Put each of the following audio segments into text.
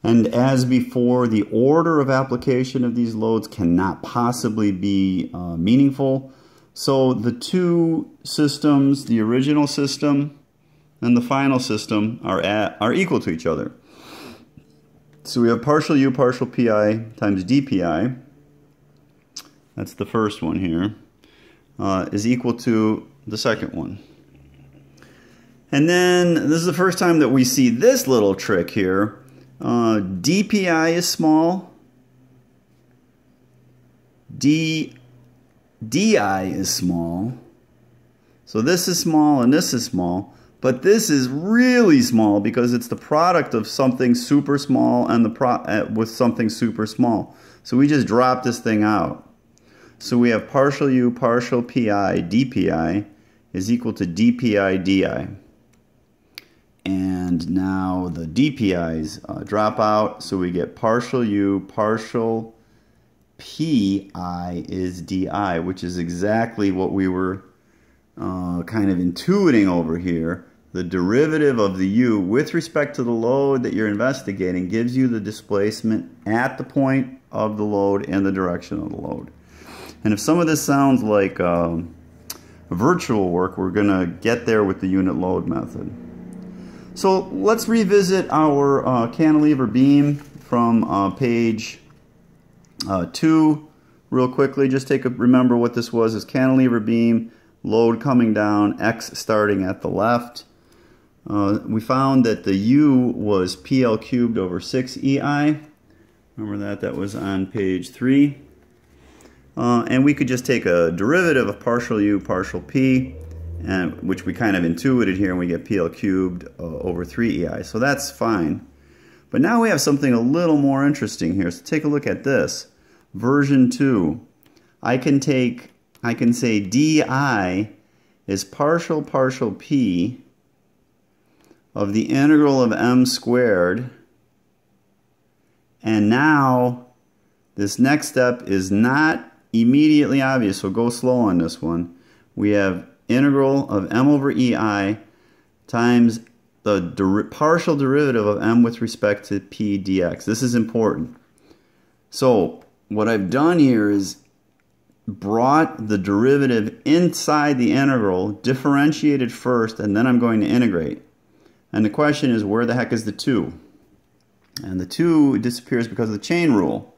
And as before, the order of application of these loads cannot possibly be meaningful. So the two systems, the original system and the final system, are equal to each other. So we have partial U partial PI times dPi. That's the first one here. Is equal to the second one. And then this is the first time that we see this little trick here. dPi is small. Di is small. So this is small and this is small. But this is really small because it's the product of something super small and with something super small. So we just drop this thing out. So we have partial U partial Pi dPi is equal to dPi di. And now the dPi's drop out, so we get partial U partial Pi is di, which is exactly what we were kind of intuiting over here. The derivative of the U with respect to the load that you're investigating gives you the displacement at the point of the load and the direction of the load. And if some of this sounds like virtual work, we're going to get there with the unit load method. So let's revisit our cantilever beam from page 2 real quickly. Just remember what this was: is cantilever beam, load coming down, X starting at the left. We found that the U was PL cubed over 6EI. Remember that was on page 3. And we could just take a derivative of partial U partial P, which we kind of intuited here, and we get PL cubed over 3EI. So that's fine. But now we have something a little more interesting here. So take a look at this. Version 2. I can say DI is partial P of the integral of m squared. And now this next step is not immediately obvious, so go slow on this one. We have integral of m over EI times the partial derivative of m with respect to P dx. This is important. So what I've done here is brought the derivative inside the integral, differentiated first, and then I'm going to integrate. And the question is, where the heck is the 2? And the 2 disappears because of the chain rule.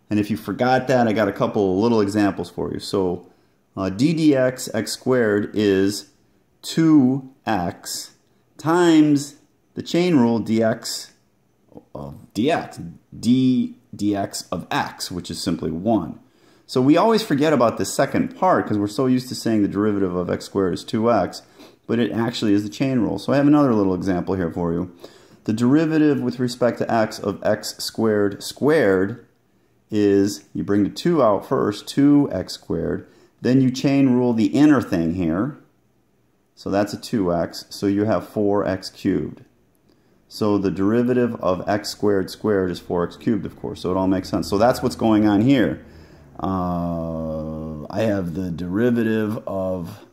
And if you forgot that, I got a couple of little examples for you. So d dx x squared is 2x times the chain rule dx of dx, d dx of x, which is simply 1. So we always forget about the second part because we're so used to saying the derivative of x squared is 2x, but it actually is the chain rule. So I have another little example here for you. The derivative with respect to x of x squared squared is, you bring the 2 out first, 2x squared, then you chain rule the inner thing here, so that's a 2x, so you have 4x cubed. So the derivative of x squared squared is 4x cubed, of course, so it all makes sense. So that's what's going on here. I have the derivative of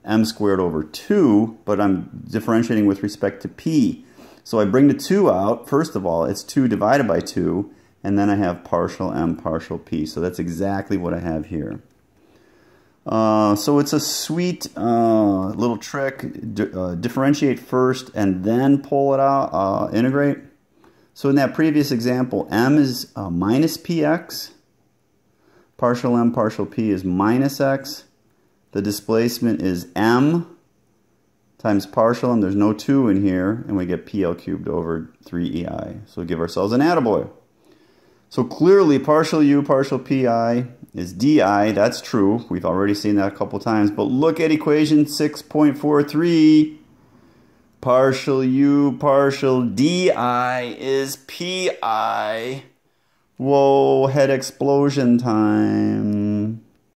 m squared over 2, but I'm differentiating with respect to p. So I bring the 2 out. First of all, it's 2 divided by 2, and then I have partial m partial p. So that's exactly what I have here. So it's a sweet little trick. Differentiate first and then pull it out, integrate. So in that previous example, m is minus px. Partial m partial p is minus x. The displacement is m times partial m. There's no 2 in here, and we get PL cubed over 3EI. So we give ourselves an attaboy. So clearly partial U partial PI is DI. That's true. We've already seen that a couple times. But look at equation 6.43. Partial U partial DI is PI. Whoa, head explosion time.